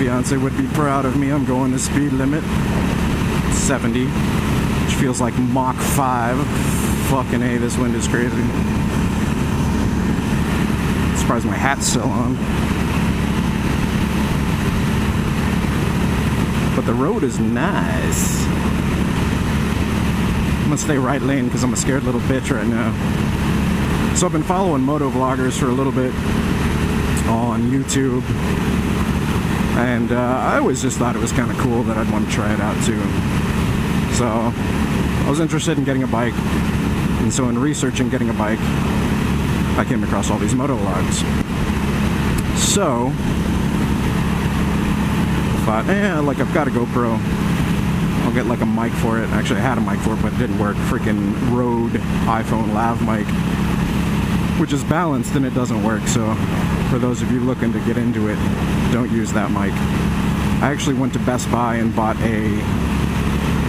fiance would be proud of me. I'm going the speed limit, 70, which feels like Mach 5. Fucking A, this wind is crazy. Surprised my hat's still on. But the road is nice. I'm gonna stay right lane because I'm a scared little bitch right now. So I've been following motovloggers for a little bit on YouTube, and I always just thought it was kind of cool that I'd want to try it out too. So I was interested in getting a bike, and so in researching getting a bike, I came across all these motovlogs. So I thought, like, I've got a GoPro, I'll get like a mic for it. Actually, I had a mic for it, but it didn't work. Freaking Rode iPhone lav mic, which is balanced and it doesn't work. So for those of you looking to get into it, don't use that mic. I actually went to Best Buy and bought a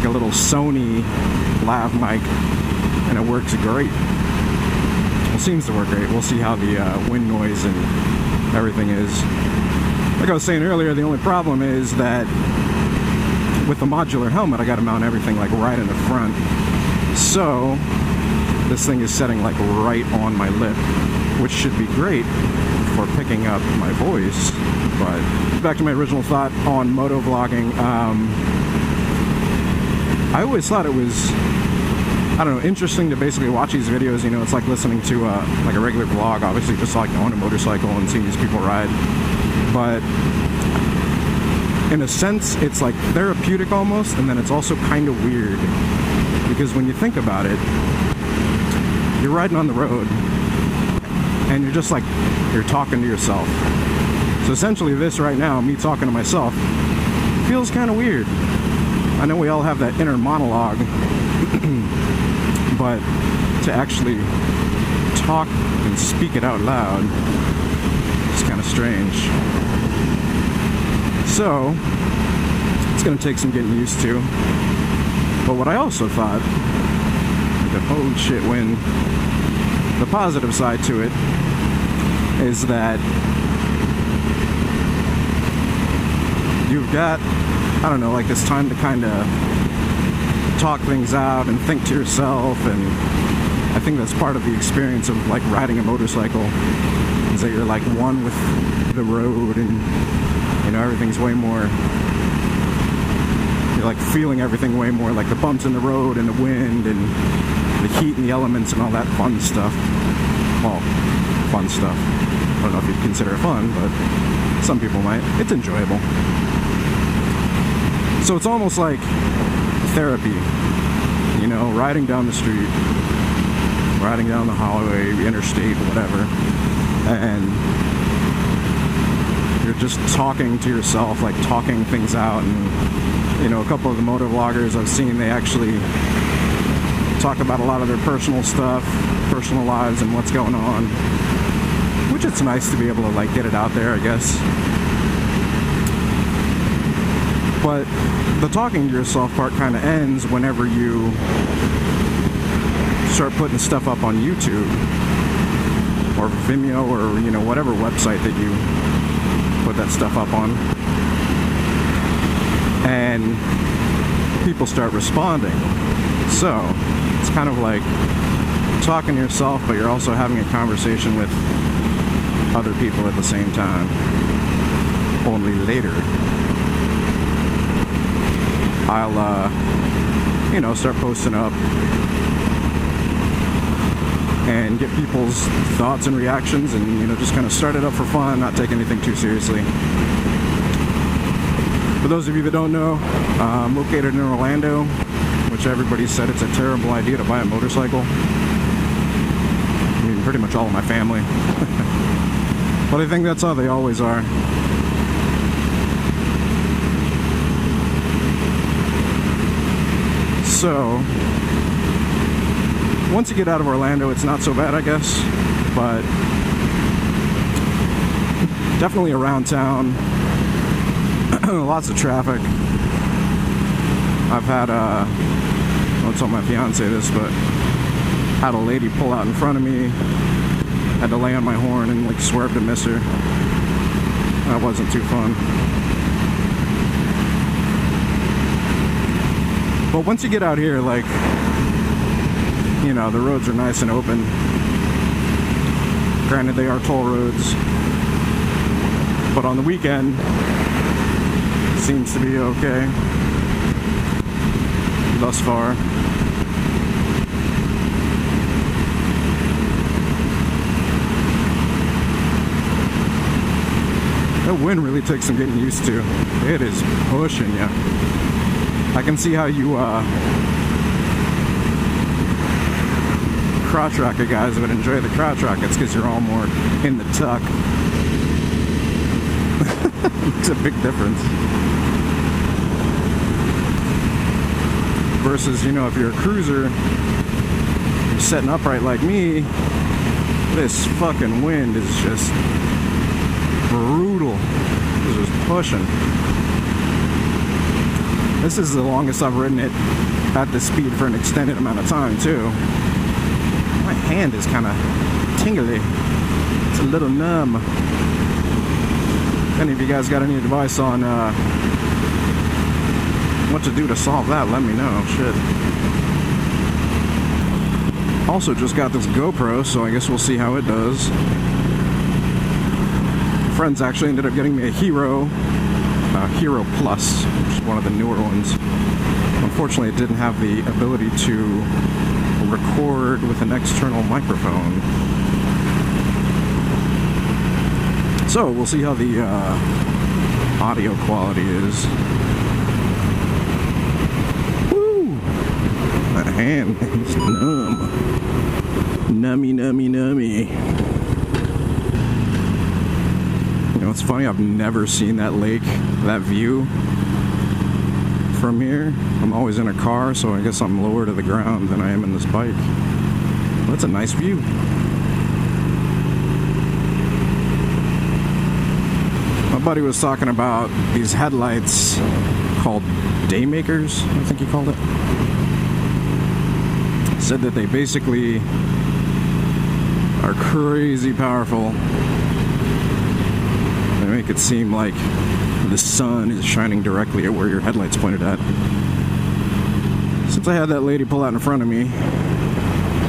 little Sony lav mic, and it works great. It seems to work great. We'll see how the wind noise and everything is. Like I was saying earlier, the only problem is that with the modular helmet, I got to mount everything like right in the front. So this thing is setting like right on my lip, which should be great for picking up my voice. But back to my original thought on motovlogging. I always thought it was, I don't know, interesting to basically watch these videos. You know, it's like listening to like a regular vlog, obviously, just like on a motorcycle and seeing these people ride. But in a sense, it's like therapeutic almost, and then it's also kind of weird, because when you think about it, you're riding on the road and you're just like, you're talking to yourself. So essentially this right now, me talking to myself, feels kind of weird. I know we all have that inner monologue, but to actually talk and speak it out loud is kind of strange. So it's going to take some getting used to. But what I also thought, like, oh shit, when the positive side to it is that you've got, I don't know, like this time to kind of talk things out and think to yourself. And I think that's part of the experience of like riding a motorcycle, is that you're like one with the road, and you know, everything's way more, you're like feeling everything way more, like the bumps in the road and the wind and the heat and the elements and all that fun stuff. Well, fun stuff. I don't know if you'd consider it fun, but some people might. It's enjoyable. So it's almost like therapy, you know, riding down the street, riding down the highway, interstate, whatever, and you're just talking to yourself, like talking things out. And you know, a couple of the motovloggers I've seen, they actually talk about a lot of their personal stuff, personal lives and what's going on, which it's nice to be able to like get it out there, I guess. But the talking to yourself part kind of ends whenever you start putting stuff up on YouTube or Vimeo or, you know, whatever website that you put that stuff up on, and people start responding. So it's kind of like talking to yourself, but you're also having a conversation with other people at the same time, only later I'll you know, start posting up and get people's thoughts and reactions, and you know, just kind of start it up for fun, not take anything too seriously. For those of you that don't know, I'm located in Orlando, which everybody said it's a terrible idea to buy a motorcycle. I mean, pretty much all of my family. But I think that's how they always are. So once you get out of Orlando, it's not so bad, I guess, but definitely around town, lots of traffic. I've had, I won't tell my fiance this, but had a lady pull out in front of me, had to lay on my horn and like swerve to miss her. That wasn't too fun. But once you get out here, like, you know, the roads are nice and open. Granted, they are toll roads, but on the weekend, seems to be okay thus far. That wind really takes some getting used to. It is pushing you. I can see how you crotch rocket guys would enjoy the crotch rockets because you're all more in the tuck. It's a big difference. Versus, you know, if you're a cruiser, you're setting upright like me, this fucking wind is just brutal. It's just pushing. This is the longest I've ridden it at this speed for an extended amount of time, too. My hand is kind of tingly. It's a little numb. If any of you guys got any advice on what to do to solve that, let me know. Shit. Also just got this GoPro, so I guess we'll see how it does. Friends actually ended up getting me a Hero Plus, which is one of the newer ones. Unfortunately, it didn't have the ability to record with an external microphone. So we'll see how the audio quality is. Woo! That hand is numb. Nummy, nummy, nummy. You know, it's funny, I've never seen that lake, that view from here. I'm always in a car, so I guess I'm lower to the ground than I am in this bike. That's a nice view. My buddy was talking about these headlights called Daymakers, I think he called it. Said that they basically are crazy powerful. They make it seem like the sun is shining directly at where your headlight's pointed at. Since I had that lady pull out in front of me,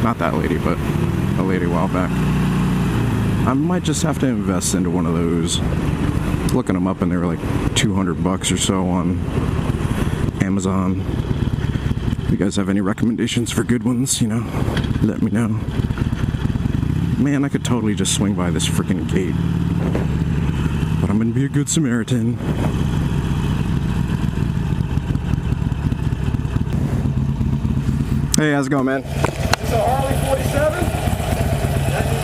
not that lady, but a lady a while back, I might just have to invest into one of those. Looking them up, and they were like $200 or so on Amazon. If you guys have any recommendations for good ones, you know, let me know. Man, I could totally just swing by this freaking gate. But I'm gonna be a good Samaritan. Hey, how's it going, man? This is a Harley 47?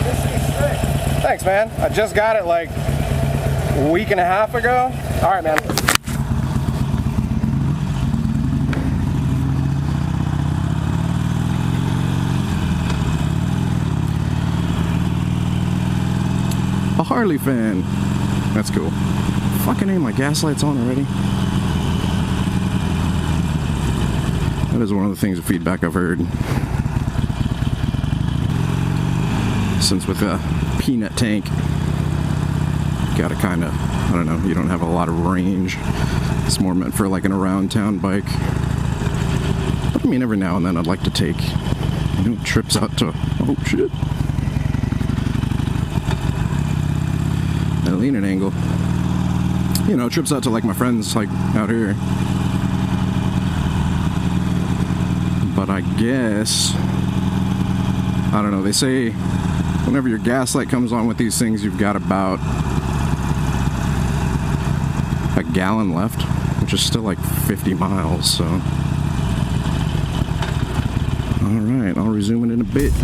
This thing's sick. Thanks, man. I just got it like a week and a half ago. All right, man. A Harley fan. That's cool. Fucking A, my gas light's on already. That is one of the things of feedback I've heard. Since with a peanut tank, gotta kind of, I don't know, you don't have a lot of range. It's more meant for like an around town bike. But I mean, every now and then I'd like to take, you know, trips out to, oh shit. Lean an angle. You know, trips out to like my friends like out here. But I guess, I don't know, they say whenever your gas light comes on with these things, you've got about a gallon left, which is still like 50 miles, so. Alright, I'll resume it in a bit.